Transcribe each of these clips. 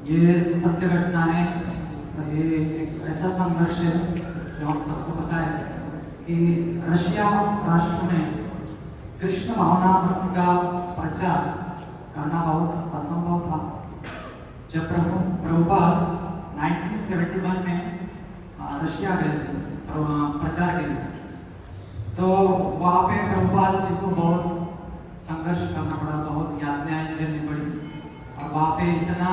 ये सत्य घटना है। ये एक ऐसा संघर्ष है जो हम सबको पता है कि रशिया राष्ट्र में कृष्ण भावनामृत का प्रचार करना बहुत असंभव था। जब प्रभुपाद 1971 में रशिया गए थे प्रचार के लिए, तो वहाँ पे प्रभुपाद जी को बहुत संघर्ष करना पड़ा, बहुत यातनाएं झेलनी पड़ी। और वहाँ पे इतना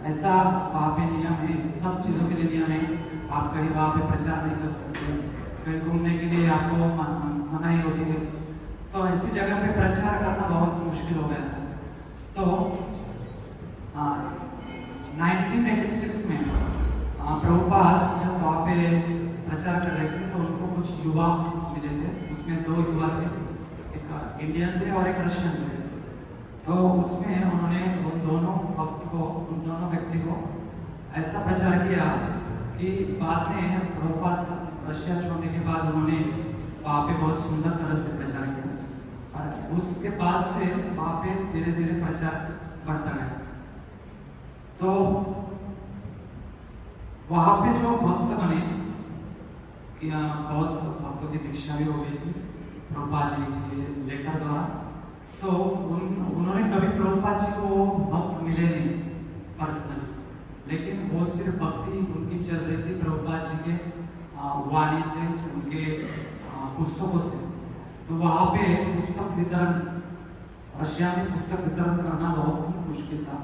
ऐसा वहाँ पे नियम है, सब चीज़ों के लिए नियम है। आप कहीं वहाँ पे प्रचार नहीं कर सकते, कहीं घूमने के लिए आपको मनाही होती है। तो ऐसी जगह पे प्रचार करना बहुत मुश्किल हो गया था। तो 1986 में प्रभुपाद जब वहाँ पे प्रचार कर रहे थे, तो उनको कुछ युवा मिले थे। उसमें 2 युवा थे, एक इंडियन थे और एक रशियन थे। तो उसमें उन्होंने उन दोनों व्यक्ति को ऐसा प्रचार किया कि बाद में प्रभुपाद रशिया छोड़ने के बाद उन्होंने वहाँ पे बहुत सुंदर तरह से प्रचार किया। और उसके बाद से वहाँ पे धीरे धीरे प्रचार बढ़ता गया। तो वहाँ पे जो भक्त बने, कि बहुत भक्तों की दीक्षा भी हो गई थी प्रभुपाद जी के लेटर द्वारा। तो उन्होंने कभी प्रभुपाद जी को भक्त मिले नहीं पर्सनली, लेकिन वो सिर्फ भक्ति उनकी चल रही थी प्रभुपाद जी के वाणी से, उनके पुस्तकों से। तो वहाँ पे पुस्तक वितरण, रशिया में पुस्तक वितरण करना बहुत ही मुश्किल था।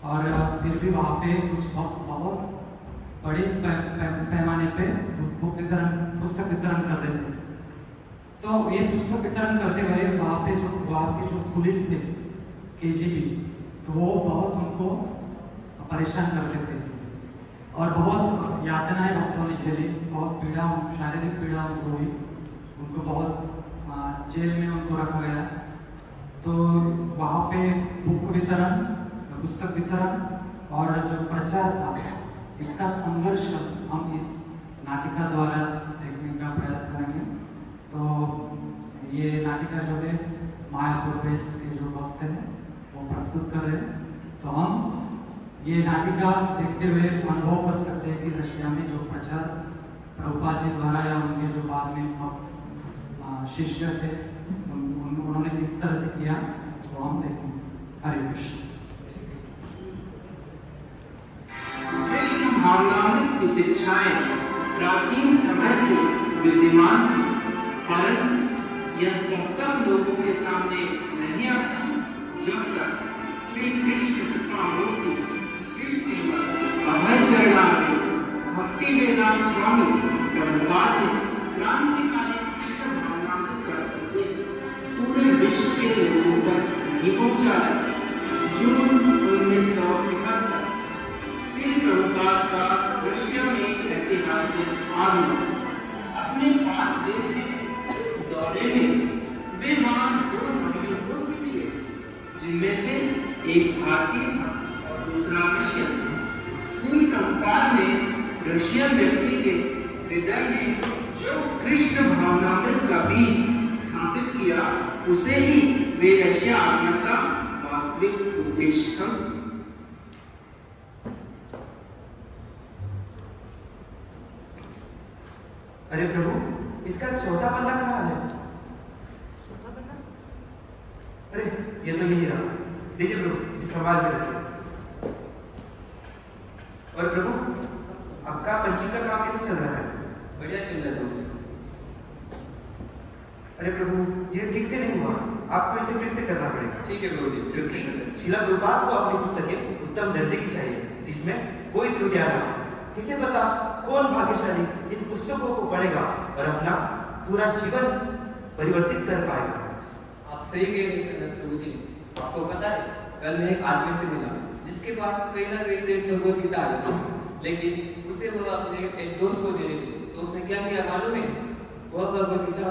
और फिर भी वहाँ पे कुछ भक्त बहुत बड़े पैमाने पे पुस्तक वितरण कर रहे थे। तो ये पुस्तक वितरण करते हुए वहाँ के जो पुलिस थे KGB, तो वो बहुत उनको परेशान करते थे और बहुत यातनाएं भक्तों ने झेली, बहुत पीड़ा, शारीरिक पीड़ा उनको हुई, उनको बहुत जेल में उनको रखा गया। तो वहाँ पे बुक वितरण, पुस्तक वितरण और जो प्रचार था, इसका संघर्ष हम इस नाटिका द्वारा देखने का प्रयास करेंगे। तो ये नाटिका जो है मायापुर बेस के जो भक्त हैं वो प्रस्तुत कर रहे हैं। तो हम ये नाटिका देखते हुए अनुभव कर सकते हैं कि रशिया में जो प्रचार प्रभुपाद जी द्वारा या उनके जो बाद में भक्त शिष्य थे उन्होंने किस तरह से किया, तो हम देखेंगे। हरे कृष्ण। भावनामृत की शिक्षाएं प्राचीन समय से विद्यमान थी, परंतु यह तब तक लोगों के सामने नहीं आ सकी जब तक श्री कृष्ण का मूर्ति श्री श्रीमद अभय चरणामृत भक्ति वेदांत स्वामी प्रभुपाद ने क्रांतिकारी कृष्ण भावनामृत का संदेश पूरे विश्व के लोगों तक नहीं पहुंचाया। जून 1971 श्री प्रभुपाद का रशिया में ऐतिहासिक आगमन। अपने 5 दिन के इस दौरे में वे वहां 2 नवयुवकों से मिले, जिनमें से एक भारतीय था और दूसरा रशियन। श्री प्रभुपाद ने रशियन व्यक्ति के हृदय में जो कृष्ण भावनामृत का बीज स्थापित किया, उसे ही वे रशिया आगमन का वास्तविक उद्देश्य समझे। अरे प्रभु, इसका चौथा पन्ना कहाँ है? अरे ये तो यही रहा। लीजिए प्रभु, इसे संभाल के रखिए। और प्रभु, आपका पंचीका काम कैसे चल रहा है? बढ़िया चल रहा है। अरे प्रभु, ये ठीक से नहीं हुआ, आपको इसे फिर से करना पड़ेगा। ठीक है प्रभु जी, क्योंकि शिला प्रभुपाद को अपनी पुस्तकें उत्तम दर्जे की चाहिए, जिसमें कोई त्रुटियां ना हो। किसे पता कौन भाग्यशाली इन पुस्तकों को पढ़ेगा और अपना पूरा जीवन परिवर्तित कर पाएगा। आप सही कह रहे हैं प्रभु जी। आपको पता है, कल मैं एक आदमी से मिला जिसके पास कहीं ना कहीं से भगवद गीता आई थी, लेकिन उसे वो अपने एक दोस्त को देनी थी। तो उसने क्या किया मालूम है? वह भगवद गीता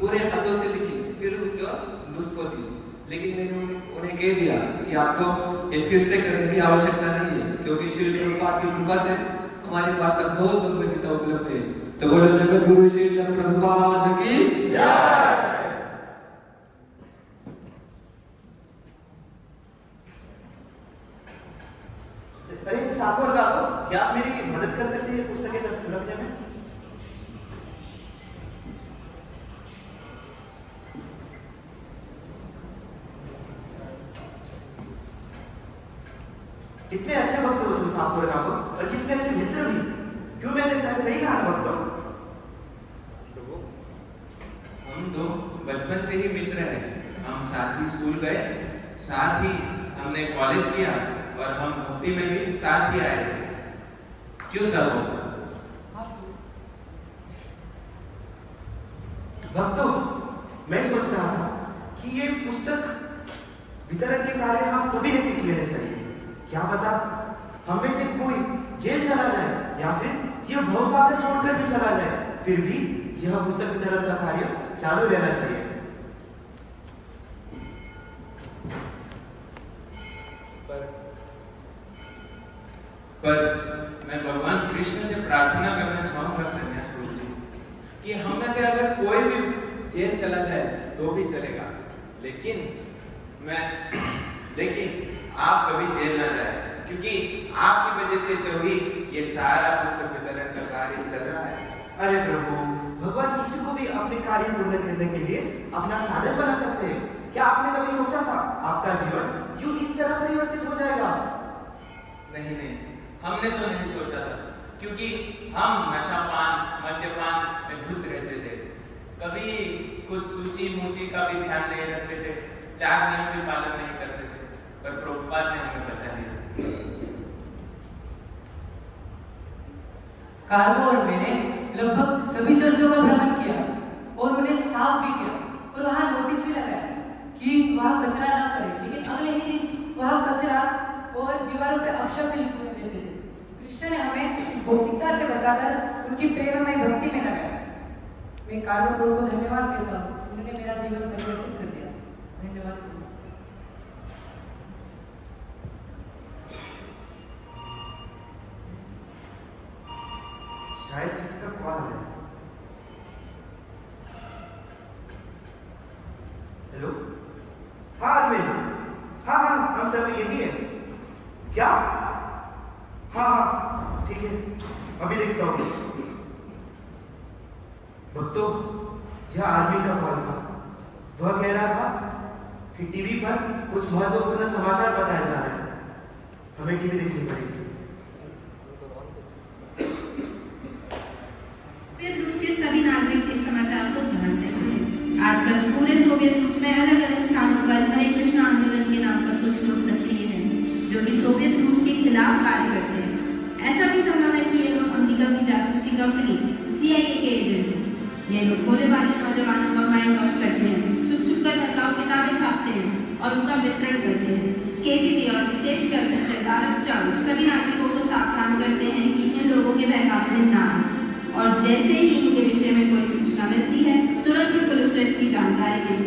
पूरे हाथों से लिखी, फिर उसको दोस्त को दी। लेकिन मैंने उन्हें कह दिया कि आपको ये फिर से करने की आवश्यकता नहीं है, क्योंकि श्री प्रभुपाद की कृपा से हमारे पास अब बहुत भगवद गीता उपलब्ध है। तो बोलो जगत गुरु श्री प्रभुपाद की जय। कितने अच्छे भक्त हो तुम साकुर राघव, और कितने अच्छे मित्र भी। क्यों मैंने सही कहा ना भक्तों? हम दो बचपन से ही मित्र हैं। हम साथ ही स्कूल गए, साथ ही हमने कॉलेज किया और हम भक्ति में भी साथ ही आए थे। क्यों सब? भक्तों, मैं सोच रहा था कि ये पुस्तक वितरण के कार्य हम सभी ने सीख लेने चाहिए। क्या पता हम में से कोई जेल चला जाए या फिर यह भवसागर छोड़कर भी चला जाए, फिर भी यह पुस्तक वितरण का कार्य चालू रहना चाहिए। पर मैं भगवान कृष्ण से प्रार्थना करना चाहूंगा सन्यास गुरु जी कि हम में से अगर कोई भी जेल चला जाए तो भी चलेगा, लेकिन आप कभी जेल ना जाए, क्योंकि आपकी वजह से तो ही ये सारा पुस्तक वितरण का कार्य चल रहा है। अरे प्रभु, भगवान किसी को भी अपने कार्य पूर्ण करने के लिए अपना साधन बना सकते हैं। क्या आपने कभी सोचा था आपका जीवन यूं इस तरह परिवर्तित हो जाएगा? नहीं, हमने तो नहीं सोचा था, क्योंकि हम नशापान मद्यपान में धुत रहते थे। कभी कुछ सूची मूची का भी ध्यान नहीं रखते थे, 4 नियम भी पालन नहीं करते थे, पर प्रभुपाद ने हमें बचा लिया। कार्गो और मैंने लगभग सभी चर्चों का भ्रमण किया और उन्हें साफ भी किया और वहां नोटिस भी लगाया कि वहां कचरा ना करें, लेकिन अगले ही दिन वहां कचरा और दीवारों पे अपशब्द लिखे हुए देते थे। कृष्ण ने हमें इस भौतिकता से बचाकर उनकी प्रेममय भक्ति में लगाया। मैं कार्गो प्रभु को धन्यवाद देता हूँ, उन्होंने मेरा जीवन परिवर्तित कर दिया। धन्यवाद प्रभु। शायद किसका कॉल है। हेलो, हाँ अरविंद, हाँ हम सब यही है। क्या? हाँ ठीक है, अभी देखता हूँ। भक्तों, यह अरविंद का कॉल था। वह कह रहा था कि टीवी पर कुछ महत्वपूर्ण समाचार बताए जा रहे हैं, हमें टीवी देखनी पड़ेगी। रूस के सभी नागरिक इस समाचार को ध्यान से सुने। आजकल पूरे सोवियत रूस में अलग अलग स्थानों पर हरे कृष्ण आंदोलन के नाम पर कुछ लोग सक्रिय हैं, जो कि सोवियत रूस के खिलाफ कार्य करते हैं। ऐसा भी संभव है कि ये लोग अमेरिका की जासूसी कंपनी CIA के एजेंट हैं। ये लोग भोले भाले नौजवानों का माइंड वॉश करते हैं, छुप छुप कर भड़काऊ किताबें छापते हैं और उनका वितरण करते हैं। KGB और विशेषकर मिस्टर दारक चाउ सभी नागरिकों को सावधान करते हैं कि इन लोगों के बहकावे में ना आए, और जैसे ही इनके विषय में कोई सूचना मिलती है तुरंत ही पुलिस को इसकी जानकारी दें।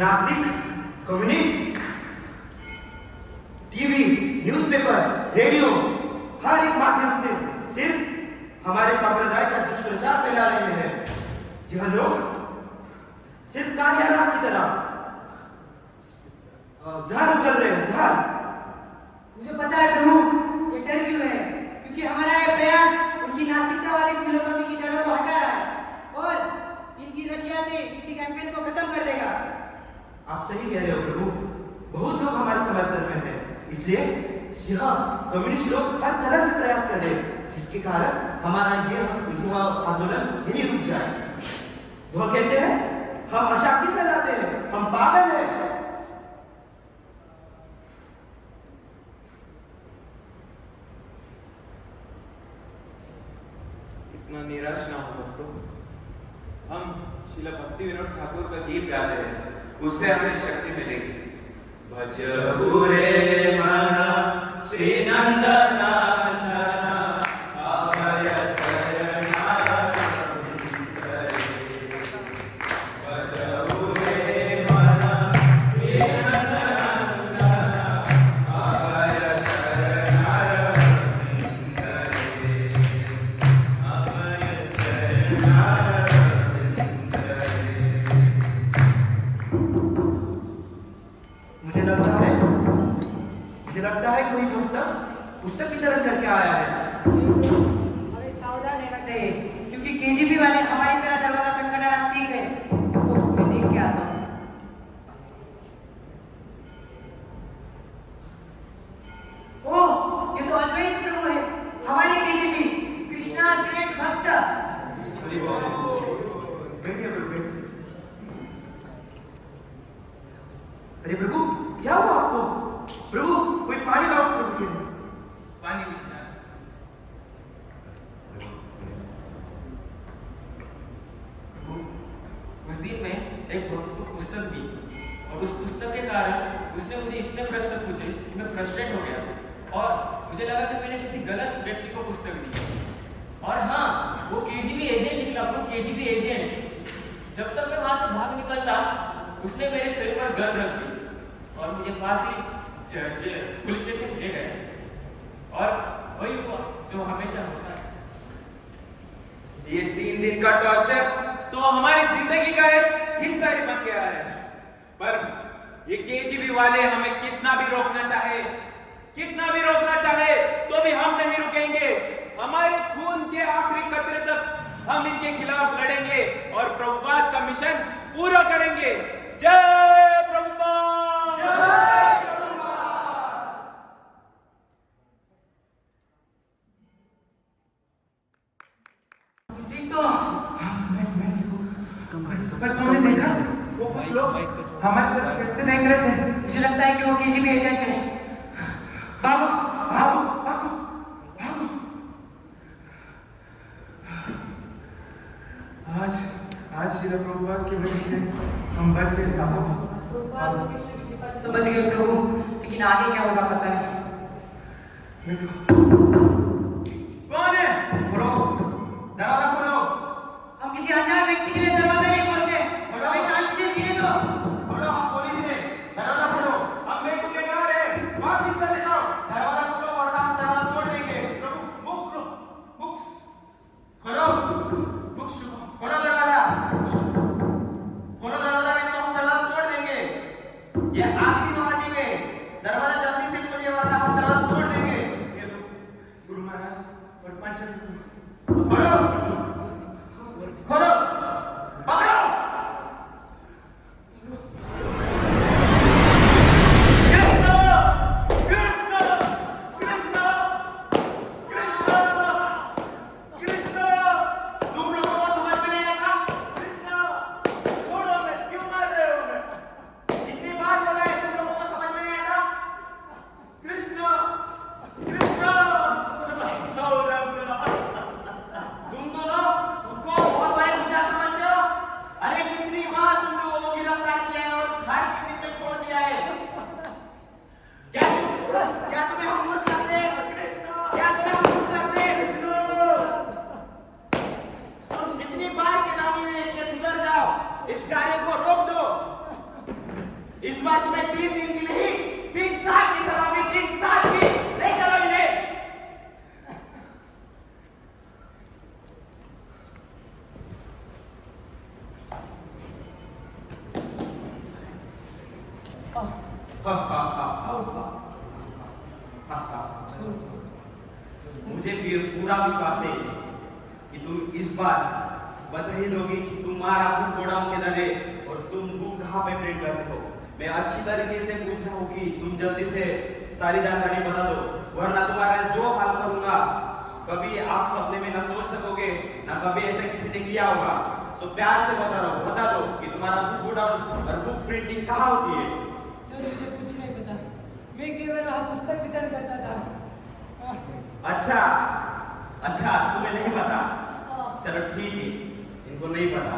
नास्तिक, कम्युनिस्ट, टीवी, न्यूज़पेपर, रेडियो, हर एक माध्यम से सिर्फ हमारे संप्रदाय का दुष्प्रचार फैला रहे हैं। यह लोग सिर्फ कालियानाग की तरह जहर उगल रहे हैं, जहर। मुझे पता है प्रभु, ये डर क्यों है? क्योंकि हमारा ये प्रयास उनकी नास्तिकता वाली फिलोसॉफी की जड़ों को हटा रहा है और इनकी रशिया से इनकी कैंपेन को खत्म कर देगा। आप सही कह रहे हो प्रभु, बहुत लोग हमारे समर्थन में हैं, इसलिए यह कम्युनिस्ट लोग हर तरह से प्रयास कर रहे हैं, जिसके कारण हमारा यह आंदोलन यही रुक जाए। वह कहते हैं हम अशांति फैलाते हैं, हम पागल हैं। इतना निराश ना हो भक्तों, हम श्रील भक्ति विनोद ठाकुर का गीत गाते हैं, उससे हमें शक्ति मिलेगी। भज पूरे मन श्री नंदन मुझे लगता है कोई भक्त पुस्तक वितरण करके आया है। हमें सावधान रहना चाहिए, क्योंकि KGB वाले हमारी तरह दरवाजा खटखटाना सीख गए। रुको, मैं देख के आता हूँ। लगा कि मैंने किसी गलत व्यक्ति को पुस्तक दी। और हाँ, वो केजीबी एजेंट निकला, वो केजीबी एजेंट। जब तक मैं वहां से भाग निकलता, उसने मेरे सिर पर गन रख दी और मुझे पास ही पुलिस स्टेशन ले गए। और वही हुआ जो हमेशा होता है। ये 3 दिन का टॉर्चर तो हमारी जिंदगी का एक हिस्सा ही बन गया है। पर ये केजीबी वाले हमें कितना भी रोकना चाहे तो भी हम नहीं रुकेंगे। हमारे खून के आखिरी कतरे तक हम इनके खिलाफ लड़ेंगे और प्रभुपाद का मिशन पूरा करेंगे। जय प्रभुपाद! जय प्रभुपाद! ठीक तो पर तुमने देखा वो कुछ लोग हमारी तरफ कैसे देख रहे थे? मुझे लगता है कि वो केजीबी एजेंट है। भागो भागो भागो भागो। आज श्री प्रभुपाद की वजह से हम बच गए साहब। तो बच गए प्रभु, लेकिन आगे क्या होगा पता नहीं। कौन है? खोलो, दरवाजा खोलो। हम किसी अनजान व्यक्ति के लिए दरवाजा नहीं खोलते। हमें शांति से जीने दो। खोलो, हम पुलिस है। दरवाजा खोलो। हम मेरे को लेकर आ रहे हैं। वहां पीछे ले जाओ। दरवाजा खोलो वरना हम दरवाजा तोड़ देंगे। प्रभु, बुक्स लो, बुक्स खोलो, बुक्स खोलो दरवाजा। खोलो दरवाजा, नहीं तो हम दरवाजा तोड़ देंगे। ये आखिरी वार्निंग है। दरवाजा जल्दी से खोलिए वरना हम दरवाजा तोड़ देंगे। ये लो, गुरु महाराज और पंचायत खोलो, खोलो, पकड़ो। इस कार्य को रोक दो। इस बार तुम्हें 3 दिन की नहीं 3 साल की सजा में 3 साल की नहीं चलो इन्हें। मुझे पूरा विश्वास है कि तुम इस बार बता ही दोगी कि तुम्हारा बुक गोडाउन किधर है और तुम बुक कहाँ पे प्रिंट करते हो। मैं अच्छी तरीके से पूछ रहा हूँ कि तुम जल्दी से सारी जानकारी बता दो, वरना तुम्हारा जो हाल करूंगा कभी आप सपने में न सोच सकोगे, न कभी ऐसा किसी ने किया होगा। सो प्यार से बता दो कि तुम्हारा बुक गोडाउन और बुक प्रिंटिंग कहाँ होती है। सर मुझे कुछ नहीं पता, मैं केवल वहाँ पुस्तक वितरण करता था। अच्छा तुम्हें नहीं पता, चलो ठीक है, इनको नहीं पता।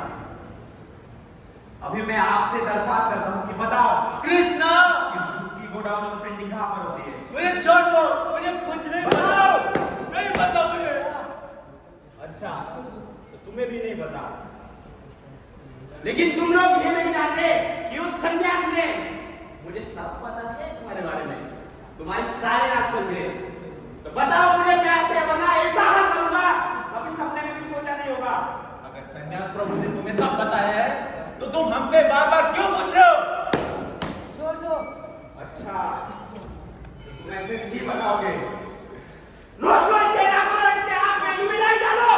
अभी मैं आपसे दरख्वास्त करता हूँ कि बताओ कृष्णा की गोडाउन और प्रिंटिंग कहाँ पर होती है। मुझे छोड़ दो, मुझे कुछ नहीं बताओ, नहीं पता मुझे। अच्छा तो तुम्हें भी नहीं पता, लेकिन तुम लोग ये नहीं जानते कि उस सन्यास ने मुझे सब बता दिया है तुम्हारे बारे में, तुम्हारे सारे राज खोल दिए। तो बताओ मुझे प्यार से, वरना ऐसा हाल करूंगा कभी सपने में भी सोचा नहीं होगा। अगर सन्यास प्रभु ने तुम्हें सब बताया है तो तुम हमसे बार-बार क्यों पूछ रहे हो? छोड़ दो। अच्छा तो तुम ऐसे नहीं बताओगे। रोज रोज के नाम पर इसके आंख में मिलाई डालो।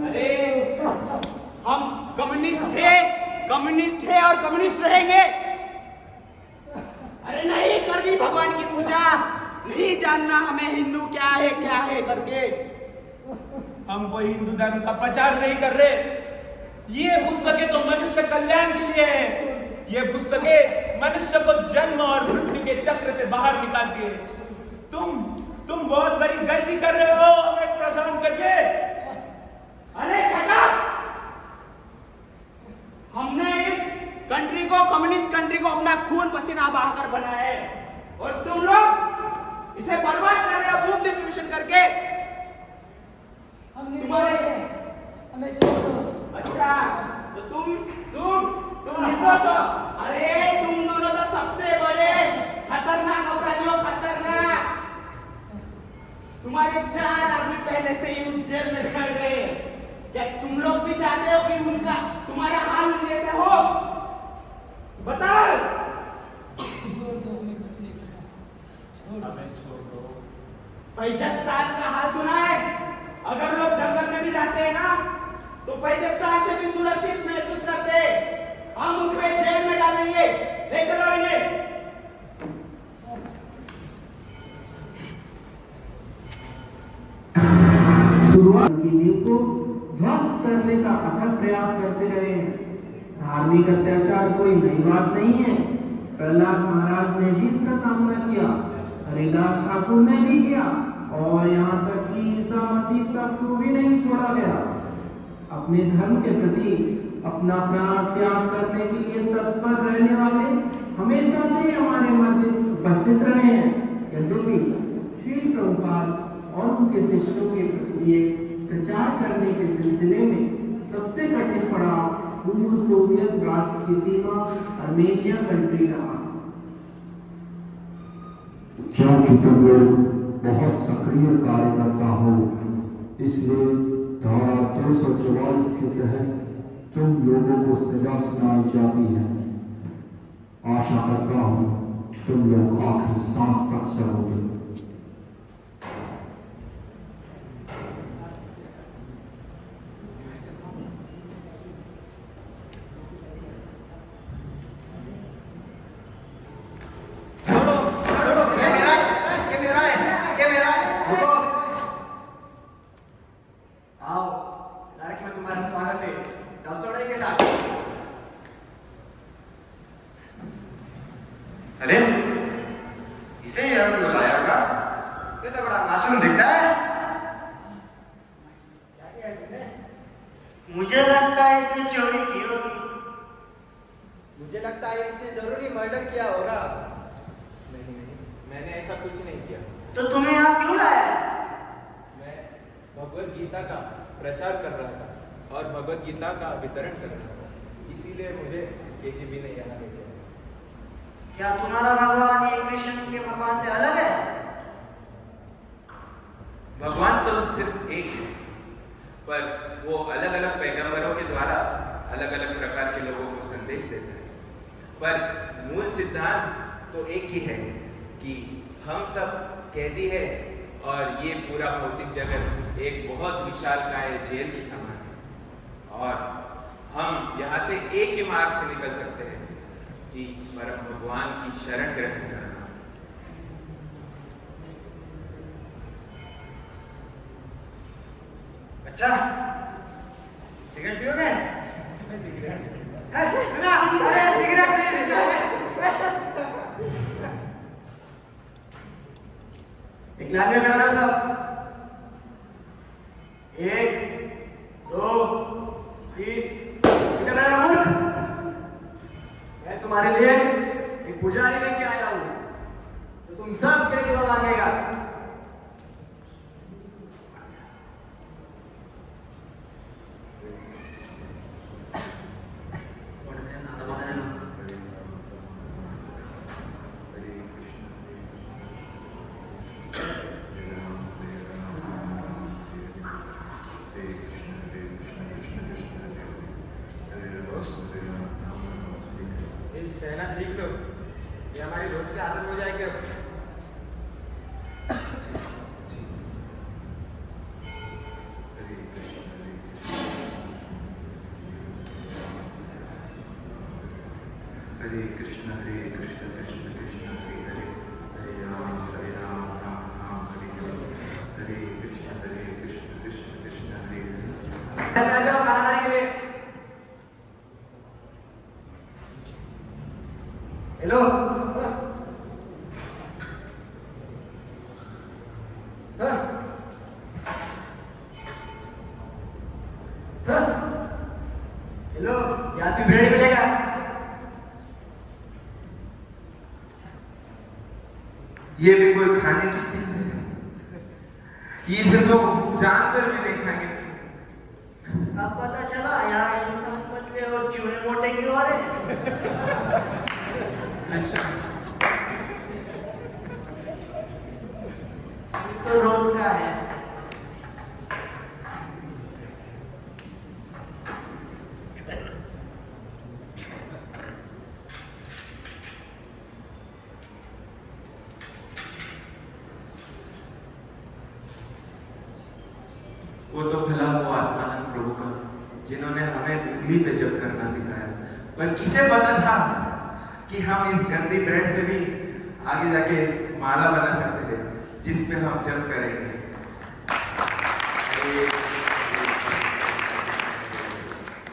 अरे हम कम्युनिस्ट है और कम्युनिस्ट रहेंगे। अरे नहीं करनी भगवान की पूजा, नहीं जानना हमें हिंदू क्या है करके। हम कोई हिंदू धर्म का प्रचार नहीं कर रहे। ये पुस्तकें तो मनुष्य कल्याण के लिए है। ये पुस्तकें मनुष्य को जन्म और मृत्यु के चक्र से बाहर निकाल दिए। तुम बहुत बड़ी गलती कर रहे हो हमें परेशान करके। अरे शट अप! हमने इस कंट्री को, कम्युनिस्ट कंट्री को अपना खून पसीना बहाकर बनाया है और तुम लोग इसे बर्बाद कर रहे हो बुक डिस्ट्रीब्यूशन करके। हमें छोड़ दो। अच्छा, तो तुम निर्दोष हो। अरे तुम दोनों तो सबसे बड़े खतरनाक अपराधी हो, खतरनाक। तुम्हारे 4 आदमी पहले से ही उस जेल में सड़ गए। क्या तुम लोग भी चाहते हो कि उनका तुम्हारा हाल उनके से हो? बताओ। छोड़ दो, हमें कुछ नहीं करना। हमें छोड़ दो। पैजस्तान का हाल सुना है? अगर लोग जंगल में भी जाते हैं ना तो पैजस्तान से भी सुरक्षित महसूस करते हैं। हम उसे जेल में डालेंगे। ले चलो इन्हें। शुरुआत की नींव को ध्वस्त करने का अथक प्रयास करते रहे हैं। धार्मिक अत्याचार कोई नई बात नहीं है। प्रहलाद महाराज ने भी इसका सामना किया, हरिदास ठाकुर ने भी किया और यहाँ तक कि ईसा मसीह तक को भी नहीं छोड़ा गया। अपने धर्म के प्रति अपना प्राण त्याग करने के लिए तत्पर रहने वाले हमेशा से हमारे मध्य उपस्थित रहे हैं। यद्यपि श्री प्रभुपाद और उनके शिष्यों के प्रति प्रचार करने के सिलसिले में सबसे कठिन पड़ाव पूर्व सोवियत राष्ट्र की सीमा आर्मेनिया कंट्री रहा। क्योंकि तुम लोग बहुत सक्रिय कार्यकर्ता हो, इसलिए धारा 244 के तहत तुम लोगों को सजा सुनाई जाती है। आशा करता हूँ तुम लोग आखिरी सांस तक सहोगे। अरे इसे यहाँ बुलाया होगा? ये तो बड़ा मासूम दिखता है। क्या किया तुमने? मुझे लगता है इसने चोरी की होगी। मुझे लगता है इसने जरूरी मर्डर किया होगा। नहीं, मैंने ऐसा कुछ नहीं किया। तो तुम्हें यहाँ क्यों लाया? मैं भगवत गीता का प्रचार कर रहा था और भगवत गीता का वितरण कर रहा था, इसीलिए मुझे केजीबी ने यहाँ ले गया। क्या तुम्हारा भगवान ये कृष्ण के भगवान से अलग है? भगवान तो सिर्फ एक है, पर वो अलग अलग पैगंबरों के द्वारा अलग अलग प्रकार के लोगों को संदेश देता है। पर मूल सिद्धांत तो एक ही है कि हम सब कैदी है और ये पूरा भौतिक जगत एक बहुत विशालकाय जेल की समान है और हम यहाँ से एक ही मार्ग से निकल सकते हैं कि परम भगवान की शरण ग्रहण करना। अच्छा, सिगरेट पियोगे? सुना? अरे सिगरेट एक लाइन में खड़ा रहो सब। 1 2 3 सीधा खड़ा रहो मूर्ख। मैं तुम्हारे लिए एक पुजारी लेके आया हूं तो तुम सब के लिए दुआ मांगेगा। सहना सीख लो, ये हमारी रोज की आदत हो जाएगी। हरे कृष्ण कृष्ण कृष्ण हरे हरे, हरे राम राम राम हरे हरे, हरे कृष्ण कृष्ण कृष्ण हरे हरे। जाओ खाना खाने के लिए। हेलो, हेलो, यहाँ से ब्रेड मिलेगा? ये भी कोई खाने की चीज है? इसे तो जानवर भी नहीं खाएंगे। अब पता चला यहाँ इंसान पतले और चूहे मोटे क्यों हो रहे हैं? अच्छा, तो रोज का है। वो तो भला वो आत्मानंद प्रभु का, जिन्होंने हमें उंगली पे जप करना सिखाया। पर किसे पता था कि हम इस गंदी ब्रेड से भी आगे जाके माला बना सकते हैं, जिस पे हम जप करेंगे।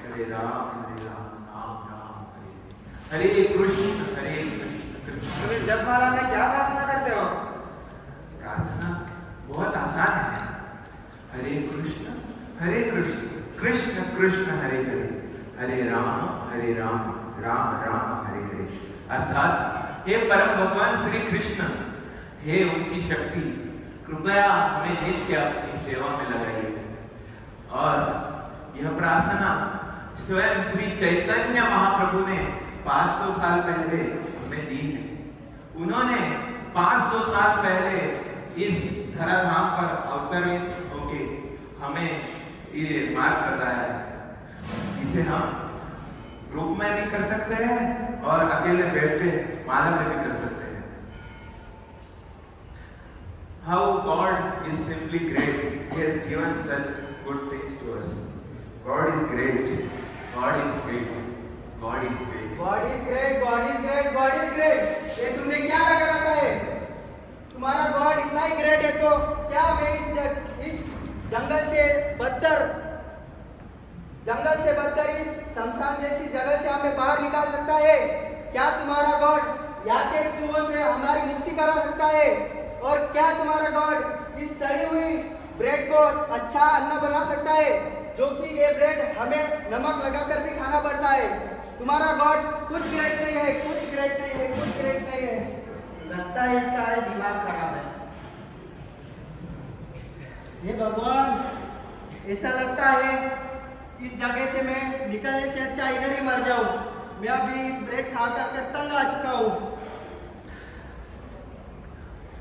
हरे राम राम राम हरे कृष्ण तुम इस जपमाला में क्या प्रार्थना करते हो? प्रार्थना बहुत आसान है। हरे कृष्ण कृष्ण कृष्ण हरे हरे, हरे राम राम राम हरे हरे। अर्थात हे परम भगवान श्री कृष्ण, हे उनकी शक्ति, कृपया हमें नित्य अपनी सेवा में लगाइए। और यह प्रार्थना स्वयं श्री चैतन्य महाप्रभु ने 500 साल पहले हमें दी है। उन्होंने 500 साल पहले इस धराधाम पर अवतरित होके हमें ये मार्ग बताया है। इसे हम ग्रुप में भी कर सकते हैं और अकेले बैठ के माला में भी कर सकते हैं। How God is simply great. He has given such good things to us. God is great. God is great. God is great. God is great, God is great, God is great. ये तुमने क्या लगा रखा है? तुम्हारा God इतना ही great है तो क्या मैं इस जंगल से बदतर इस शमशान जैसी जगह से हमें बाहर निकाल सकता है? क्या तुम्हारा गॉड यहाँ के चूहों से हमारी मुक्ति करा सकता है? और क्या तुम्हारा गॉड इस सड़ी हुई ब्रेड को अच्छा अन्न बना सकता है, जो कि ये ब्रेड हमें नमक लगाकर भी खाना पड़ता है? तुम्हारा गॉड कुछ ग्रेट नहीं है, कुछ ग्रेट नहीं है, कुछ ग्रेट नहीं है। लगता है इसका दिमाग खराब है। हे भगवान, ऐसा लगता है इस जगह से मैं निकलने से अच्छा इधर ही मर जाऊं। मैं अभी इस ब्रेड खा कर तंग आ चुका हूँ।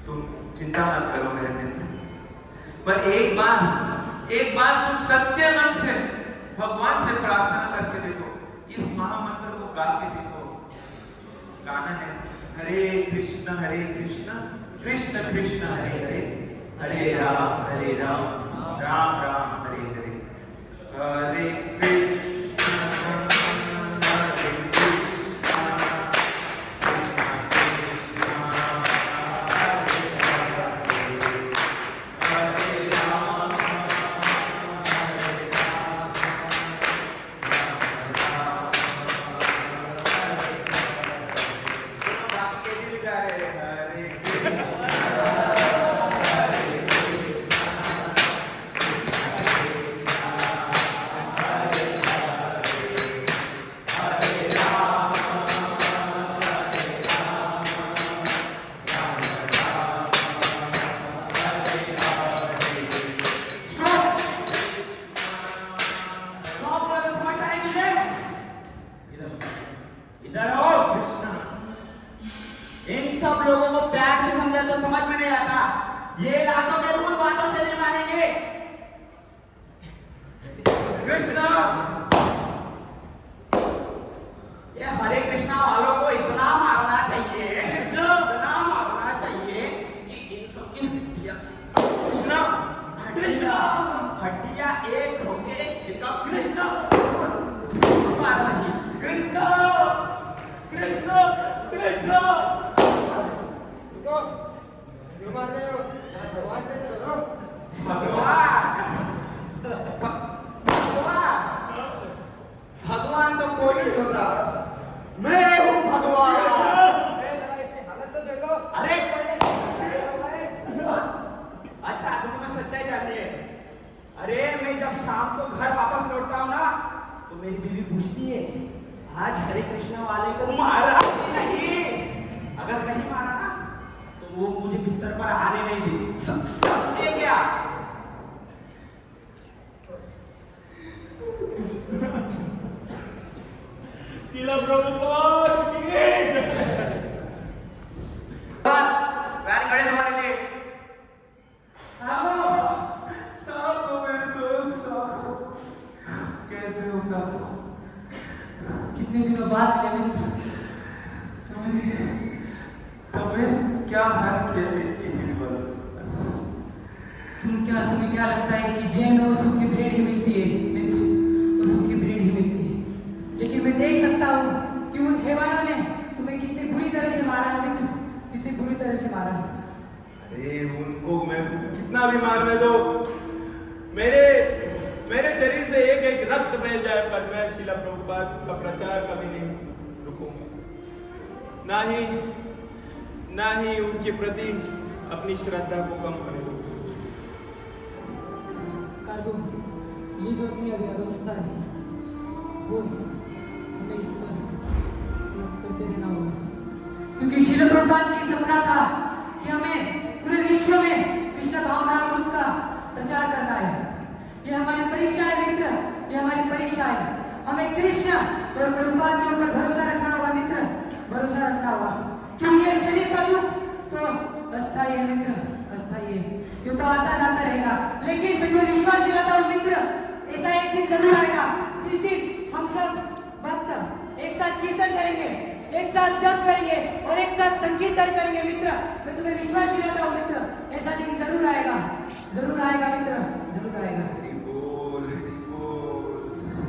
तुम चिंता मत करो मेरे मित्र, पर एक बार तुम सच्चे मन से भगवान से प्रार्थना करके देखो, इस महामंत्र को गा के देखो। गाना है हरे कृष्ण कृष्ण कृष्ण हरे हरे, हरे राम राम राम हरे हरे, हरे कृष्ण हरे कृष्ण इधर आओ कृष्णा। इन सब लोगों को प्यार से समझा तो समझ में नहीं आता, ये लातों के मूल बातों से नहीं मानेंगे। कृष्णा, ये हरे कृष्णा वालों को इतना मारना चाहिए, कृष्णा इतना मारना चाहिए कि इन सब की कृष्णा हड्डियां एक होके कृष्णा कृष्ण कृष्ण क्यों मार रहे हो? भगवान से करो। भगवान तो कोई नहीं होता, मैं हूँ भगवान। क्या हाल किया इतनी भीड़ वालों ने? तुम्हें क्या लगता है कि जेल में वो सूखी ब्रेड ही मिलती है मित्र? वो सूखी ब्रेड ही मिलती है, लेकिन मैं देख सकता हूँ कि उन हैवानों ने तुम्हें कितनी बुरी तरह से मारा है मित्र, कितनी बुरी तरह से मारा है। अरे उनको मैं कितना भी मारने दो, मेरे शरीर से एक एक रक्त बह जाए, पर मैं शीला प्रभुपाद का प्रचार कभी नहीं रुकूंगा, ना ही उनके प्रति अपनी श्रद्धा को कम होने दूंगा। कार्गो, ये जो अपनी अव्यवस्था है वो हमें इस तरह करते रहना होगा, क्योंकि शीला प्रभुपाद की सपना था कि हमें पूरे विश्व में कृष्ण भावनामृत का प्रचार करना है। ये हमारी परीक्षा है मित्र, ये हमारी परीक्षा है। हमें कृष्ण और प्रभुपाद के ऊपर भरोसा रखना होगा मित्र, भरोसा रखना होगा, क्योंकि ये शरीर का दुख तो अस्थायी है मित्र, अस्थायी है, ये तो आता जाता रहेगा। लेकिन मैं जो विश्वास दिलाता हूँ मित्र, ऐसा एक दिन जरूर आएगा जिस दिन हम सब भक्त एक साथ कीर्तन करेंगे, एक साथ जप करेंगे और एक साथ संकीर्तन करेंगे मित्र। मैं तुम्हें विश्वास दिलाता हूँ मित्र, ऐसा दिन जरूर आएगा मित्र, जरूर आएगा।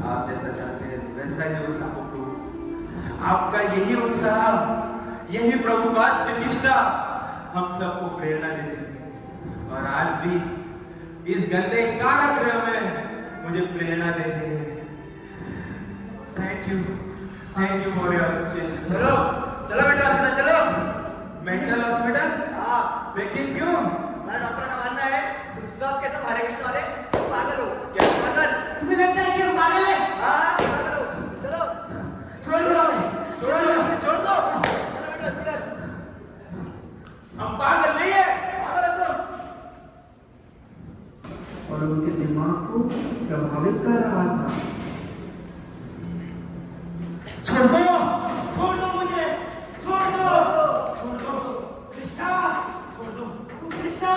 आप जैसा चाहते हैं वैसा ही हो साहब प्रभु। आपका यही उत्साह, यही प्रभुपाद में निष्ठा हम सबको प्रेरणा देते थे, और आज भी इस गंदे कारागृह में मुझे प्रेरणा दे रहे हैं। Thank you for your association. चलो मेंटल हॉस्पिटल चलो। Mental hospital? हाँ। लेकिन क्यों? हमारा डॉक्टर का मानना है तुम सब के सब हरे कृष्ण वाले पागल हो। क्या पागल? तुम्हें लगता है कि हम पागल है? हाँ पागल हो। चलो छोड़ दो हमें, छोड़ दो। चलो मेंटल हॉस्पिटल। हम पागल नहीं है। पागल हो तुम। और उनके दिमाग को प्रभावित कर रहा था। छोड़ दो मुझे, छोड़ दो कृष्णा, छोड़ दो कृष्णा।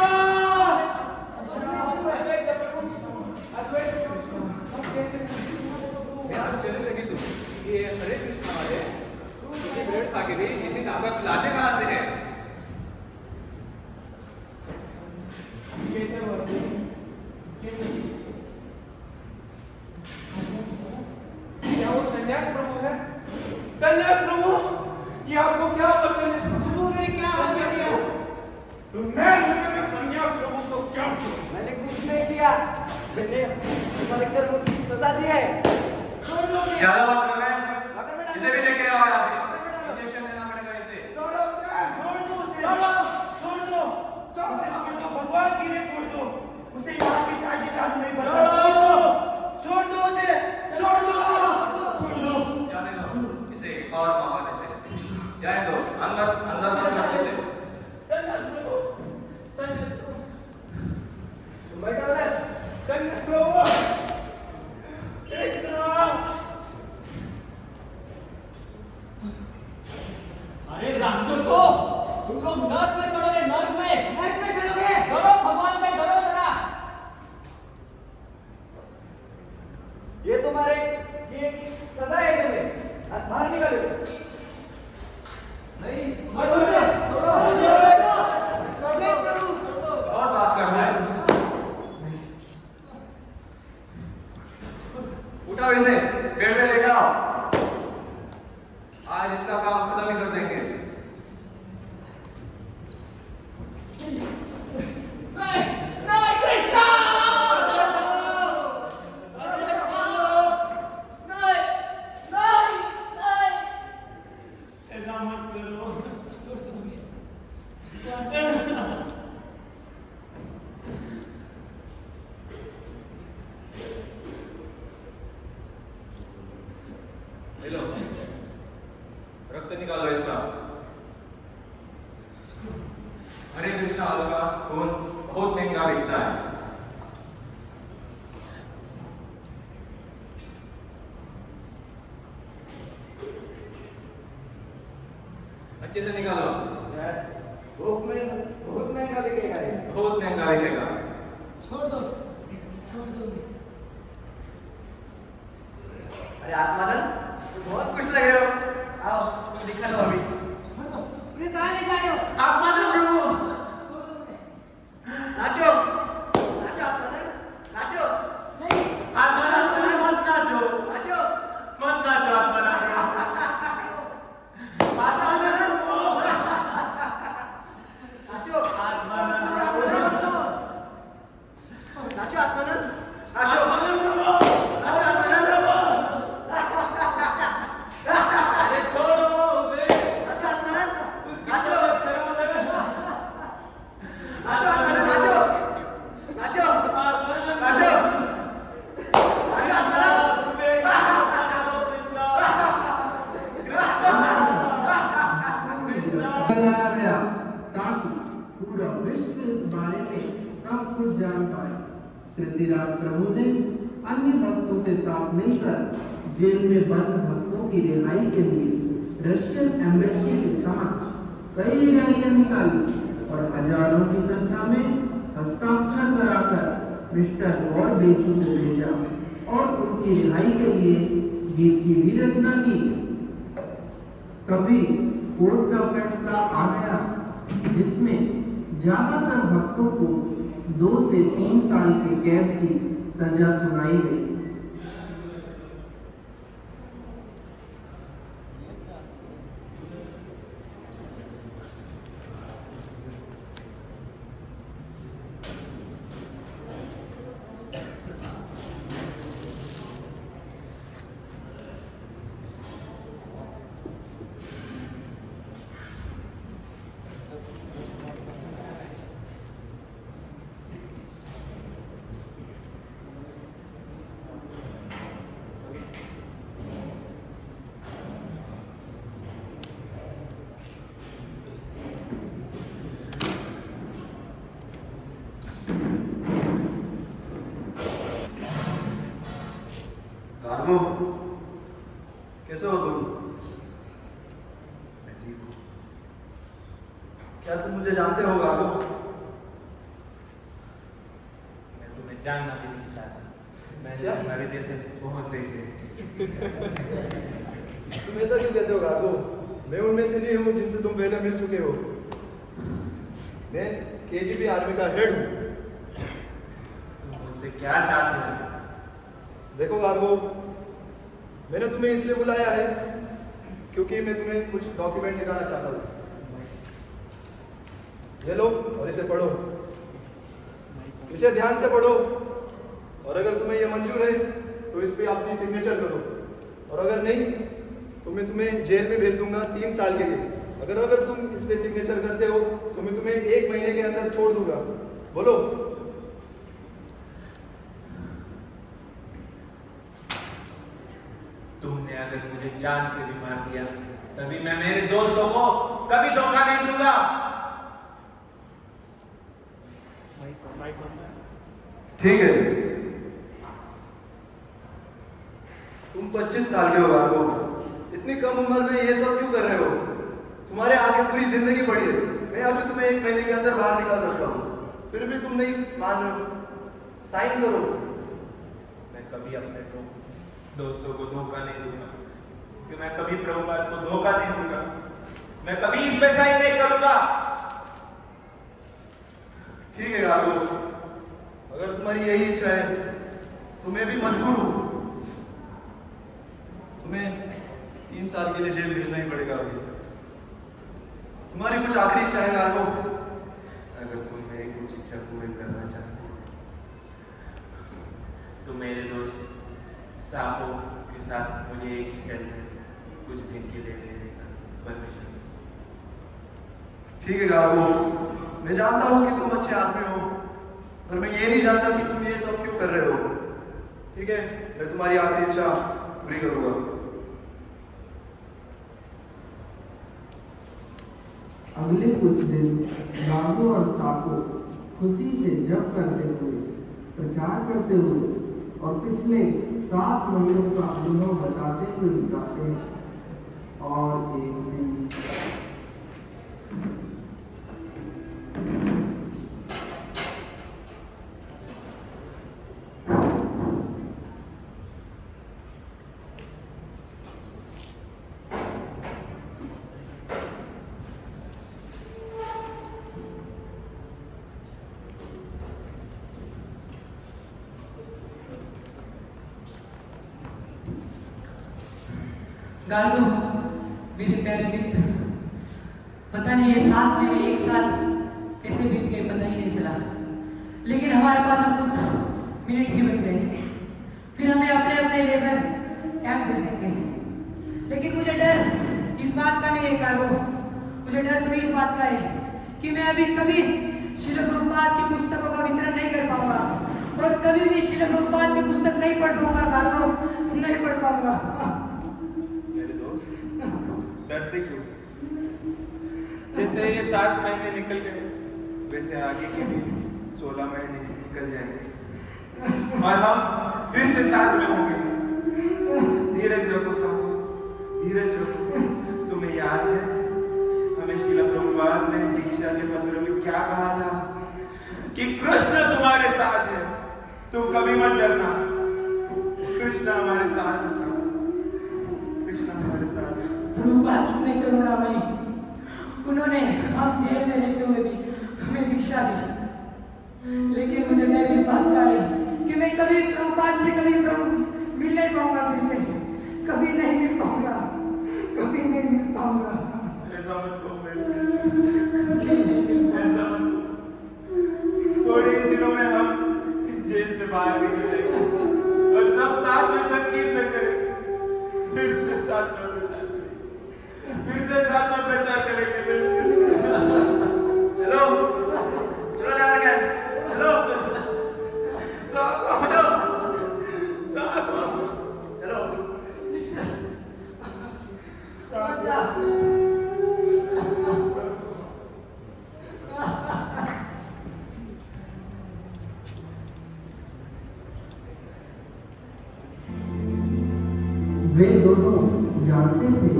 आश्चर्यचकित हूं, ये हरे कृष्ण वाले सूर्य भेड़ खा के भी इतनी ताकत लाते कहां से है? क्या वो संन्यास प्रभु है? संन्यास प्रभु, ये आपको क्या हुआ? संन्यास प्रभु ने क्या किया? मैं संन्यास प्रभु को क्या किया? मैंने कुछ नहीं किया, मैंने तुम्हारे कर्म की सजा दी है। ज्यादा बात कर रहे हैं, इसे भी लेके आओ यहाँ पे, इंजेक्शन देना पड़ेगा इसे। छोड़ दो उसे, भगवान के लिए छोड़ दो उसे, यहाँ की कायदे कानून नहीं पता। छोड़ दो उसे, छोड़ दो। जाने दो, इसे एक और मौका देते हैं। जाने दो, अंदर मत जाओ इसे। संन्यास प्रभु, बैठो उधर। संन्यास प्रभु, कृष्ण। अरे राक्षसों, तुम लोग नर्क में सड़ोगे, नर्क में सड़ोगे। डरो, भगवान से डरो जरा। ये तुम्हारे ये सजा है तुम्हें, आज बाहर निकालो इसे। नहीं छोड़ो। और बात कर रहा है? उठाओ इसे, बेड में लेकर आओ। आज इसका काम खत्म ही कर देंगे। नहीं कृष्णा, ऐसा मत करो। ले लो, रक्त निकालो इसका। हरे कृष्ण आलू का खून बहुत महंगा बिकता है। अच्छे से निकालो। बहुत महंगा बिकेगा ये। बहुत महंगा बिकेगा। छोड़ दो। अरे आत्मानंद, तुम बहुत खुश लग रहे हो। आओ दिखा दो अभी। कहाँ ले जा रहे हो? आप लगाया गया ताकि पूरा विश्व इस बारे में सब कुछ जान पाए। पृथ्वीराज प्रभु ने अन्य भक्तों के साथ मिलकर जेल में बंद भक्तों की रिहाई के लिए रशियन एम्बेसी के समक्ष कई रैलियां निकाली और हजारों की संख्या में हस्ताक्षर कराकर मिस्टर गॉर्बेचू को भेजा और उनकी रिहाई के लिए गीत की भी रचना की। तभी कोर्ट का फैसला आ गया जिसमें ज्यादातर भक्तों को 2 से 3 साल की कैद की सजा सुनाई गई। गार्गो, कैसे हो तुम? मैं ठीक हूँ। क्या तुम मुझे जानते हो गार्गो? मैं तुम्हें जानना भी नहीं चाहता। मैंने क्या? तुम्हारे जैसे बहुत देखे। तुम ऐसा क्यों कहते हो गार्गो? मैं उनमें से नहीं हूँ जिनसे तुम पहले मिल चुके हो। मैं केजीबी आर्मी का हेड हूँ। तुम मुझसे क्या चाहते हो? देखो गार्गो, मैंने तुम्हें इसलिए बुलाया है क्योंकि मैं तुम्हें कुछ डॉक्यूमेंट दिखाना चाहता हूँ। ये लो और इसे पढ़ो। इसे ध्यान से पढ़ो और अगर तुम्हें ये मंजूर है तो इस पे अपनी सिग्नेचर करो और अगर नहीं तो मैं तुम्हें जेल में भेज दूंगा 3 साल के लिए। अगर तुम इस पे सिग्नेचर करते हो तो मैं तुम्हें 1 महीने के अंदर छोड़ दूंगा। बोलो। तुमने अगर मुझे जान से भी मार दिया तभी मैं मेरे दोस्तों को कभी धोखा नहीं दूंगा। ठीक है, तुम 25 साल के हो गार्गो। इतनी कम उम्र में ये सब क्यों कर रहे हो? तुम्हारे आगे पूरी जिंदगी पड़ी है। मैं अभी तुम्हें 1 महीने के अंदर बाहर निकाल सकता हूँ, फिर भी तुम नहीं मान रहे हो। साइन करो। मैं कभी अपने दोस्तों को धोखा नहीं दूंगा, कि मैं कभी प्रभुपाद को धोखा नहीं दूंगा। मैं कभी इस पे साइन नहीं करूंगा। ठीक है गार्गो, अगर तुम्हारी यही इच्छा है तो मैं भी मजबूर हूँ। तुम्हें 3 साल के लिए जेल भेजना ही पड़ेगा अभी। तुम्हारी कुछ आखिरी इच्छा है गार्गो? अगर तुम मेरी कुछ इच्छा पूरी करना चाहते हो तो मेरे दोस्त साको के साथ मुझे एक ही सेल में कुछ दिन के लिए रहने का परमिशन। ठीक है गार्गो, मैं जानता हूँ कि तुम अच्छे आदमी हो, पर मैं ये नहीं जानता कि तुम ये सब क्यों कर रहे हो। ठीक है, मैं तुम्हारी आखिरी इच्छा पूरी करूंगा। अगले कुछ दिन गार्गो और साको खुशी से जप करते हुए, प्रचार करते हुए और पिछले 7 महीनों का अनुभव बताते हुए बिताते हैं। और एक दिन गार्गो, मेरे प्यारे मित्र, पता नहीं ये 7 महीने एक साथ कैसे बीत गए पता ही नहीं चला। लेकिन हमारे पास अब कुछ मिनट ही बच गए, फिर हमें अपने अपने लेबर कैंप भेज देंगे। लेकिन मुझे डर इस बात का नहीं है गार्गो, मुझे डर तो इस बात का है कि मैं अभी कभी श्रील प्रभुपाद की पुस्तकों का वितरण नहीं कर पाऊंगा और कभी भी श्रील प्रभुपाद की पुस्तक नहीं पढ़ पाऊंगा गार्गो, नहीं पढ़ पाऊंगा। डरते क्यों? जैसे ये 7 महीने निकल गए वैसे आगे के भी 16 महीने निकल जाएंगे और हम फिर से साथ में होंगे। धीरज रखो साहब, धीरज रखो। तुम्हें याद है हमें श्रील प्रभुपाद ने दीक्षा के पत्र में क्या कहा था कि कृष्ण तुम्हारे साथ है, तू कभी मत डरना। कृष्ण हमारे साथ है साहब, कृष्ण हमारे साथ है। प्रभुपाद कितने करुणामयी, उन्होंने हम जेल में रहते हुए भी हमें दीक्षा दी। लेकिन मुझे डर इस बात का है कि मैं कभी प्रभुपाद से कभी मिल नहीं पाऊंगा, फिर से कभी नहीं मिल पाऊंगा, कभी नहीं मिल पाऊंगा। ऐसा मत कहो ऐसा मत। थोड़े ही दिनों में हम इस जेल से बाहर निकलेंगे और सब साथ में संकीर्तन करेंगे, फिर से साथ में प्रचार करेंगे, फिर से साथ में प्रचार करेंगे। चलो चलो नारायण, चलो चलो वे दोनों जानते थे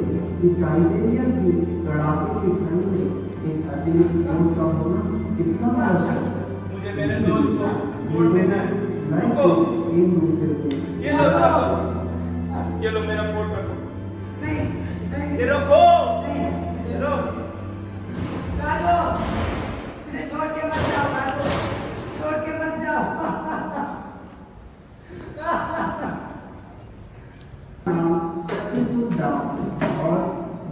कि साइबेरिया की कड़ाके की ठंड में एक अतिरिक्त कोट का होना कितना आवश्यक है। मुझे मेरे दोस्त को कोट देना है। एक दूसरे को ये लो साहब, ये लो मेरा कोट रखो। नहीं ये रखो, ये लो। राजो, इन्हें छोड़ के मत जाओ राजो, छोड़ के मत जाओ। नाम सच्चिदानंद दास और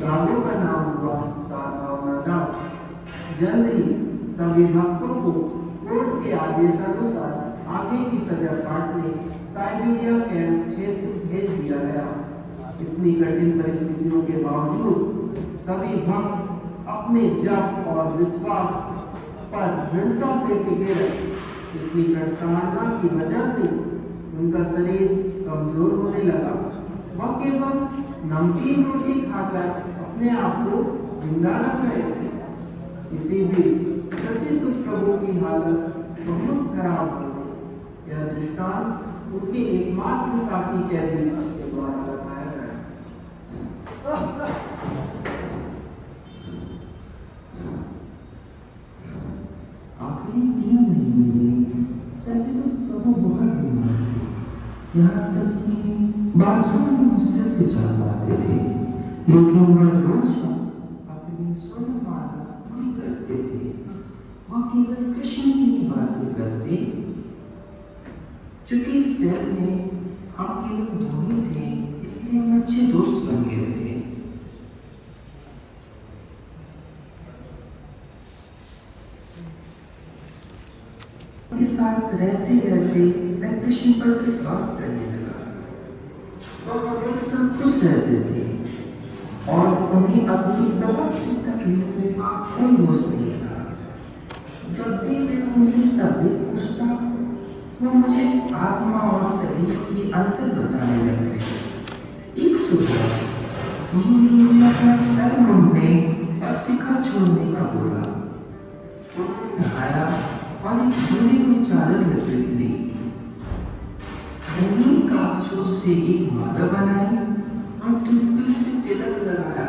दादो का नाम हुआ साधना दास। जल्द ही सभी भक्तों को कोर्ट के आदेशानुसार आगे की सजा काटने साइबेरिया कैंप क्षेत्र भेज दिया गया। इतनी कठिन परिस्थितियों के बावजूद सभी भक्त अपने जप और विश्वास पर दृढ़ता से टिके रहे। इतनी प्रताड़ना की वजह से उनका शरीर कमजोर होने लगा। वह केवल नमकीन रोटी खाकर अपने आप को जिंदा रख रहे थे। इसी बीच सच्चिदानंद प्रभु की हालत बहुत खराब हो गई। यह दृष्टांत उनके एकमात्र साथी कैदी के द्वारा बताया गया। आखिरी 3 महीने में सच्चिदानंद प्रभु बहुत बीमार थे। यहाँ तक कि बाथरूम में मुश्किल से चल पाते थे, लेकिन वह रोज अपनी स्वरमाला पूरी करते थे। वह केवल कृष्ण की बातें करते। चूंकि इस सेल में हम केवल धोनी थे, इसलिए हम अच्छे दोस्त बन गए थे। उनके साथ रहते रहते मैं कृष्ण पर विश्वास करने लगा। वह हमेशा खुश रहते थे और उन्हें अपनी बहुत सी तकलीफों का कोई होश नहीं था। जब भी मैं उनसे तबीयत पूछता, वो मुझे आत्मा और शरीर की अंतर बताने लगते। एक सुबह उन्होंने मुझे अपना सर मुड़ने और शिखा छोड़ने का बोला। उन्होंने नहाया और एक धुली हुई चादर लपेट ली। रंगीन कागजों से एक माला बनाई और टूथपिक से तिलक लगाया।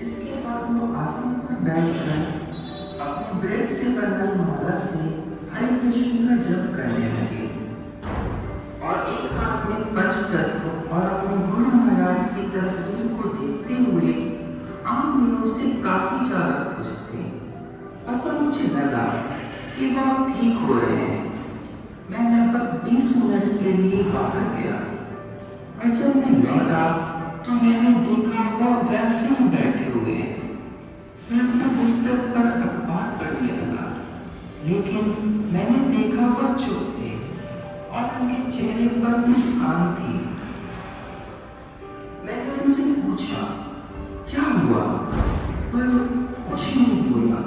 इसके बाद वो आसन पर बैठकर अपने ब्रेड से बनाई माला से हरे कृष्ण का जप करने लगे और एक हाथ में पंचतत्व और अपने गुरु महाराज की तस्वीर को देखते हुए आम दिनों से काफी ज्यादा खुश थे। अतः मुझे लगा कि वह ठीक हो रहे हैं। मैं लगभग 20 मिनट के लिए बाहर गया और जब मैं लौटा तो मैंने देखा वह वैसे ही बैठे हुए हैं। मैं अपने बिस्तर पर अखबार पढ़ने लगा, लेकिन मैंने देखा वह चुप थे और उनके चेहरे पर मुस्कान थी। मैंने उनसे पूछा क्या हुआ, पर कुछ नहीं बोला।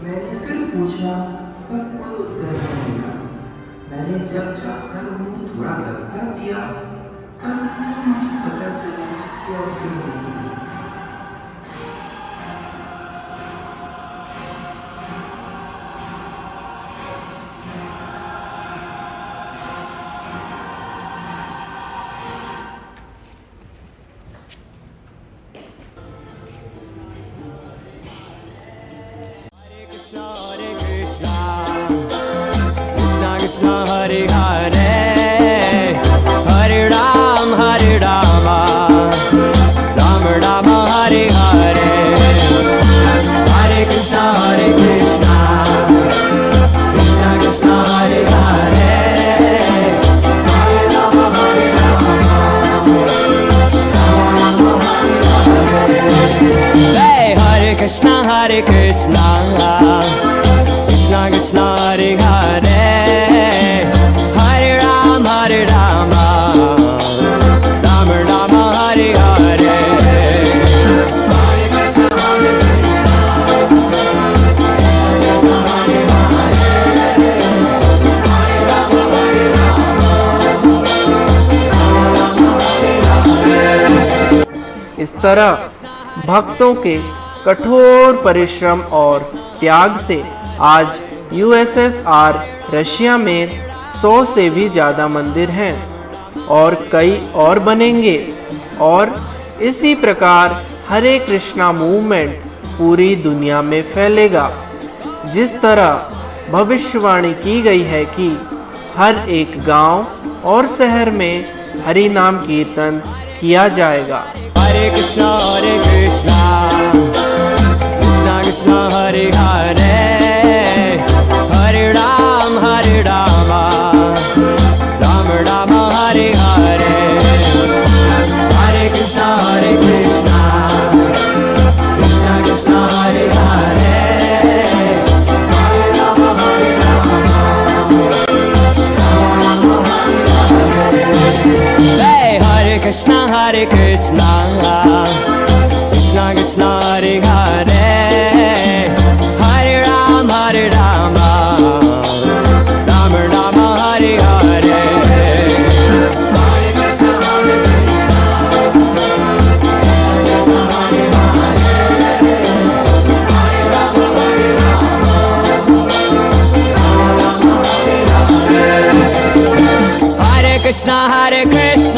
मैंने फिर पूछा पर कोई उत्तर नहीं मिला। मैंने जब जाकर उन्हें थोड़ा धक्का दिया पर मुझे पता चला कि और फिर नहीं। Krishna Hare Krishna Krishna Krishna Hare Hare Hare Rama Hare Rama Rama Rama Hare Hare इस तरह भक्तों के कठोर परिश्रम और त्याग से आज यूएसएसआर रशिया में 100 से भी ज़्यादा मंदिर हैं और कई और बनेंगे और इसी प्रकार हरे कृष्णा मूवमेंट पूरी दुनिया में फैलेगा। जिस तरह भविष्यवाणी की गई है कि हर एक गांव और शहर में हरि नाम कीर्तन किया जाएगा। Hare Krishna Krishna Krishna Hare Hare Hare Ram Hare Rama Rama Rama Hare Hare Hare Krishna Krishna Krishna Hare Hare Hare Rama Hare Rama Rama Rama Hare Hare Hare Krishna Krishna Krishna Hare Hare Hare Ram Hare Rama Rama Rama Hare Hare Hare Krishna Krishna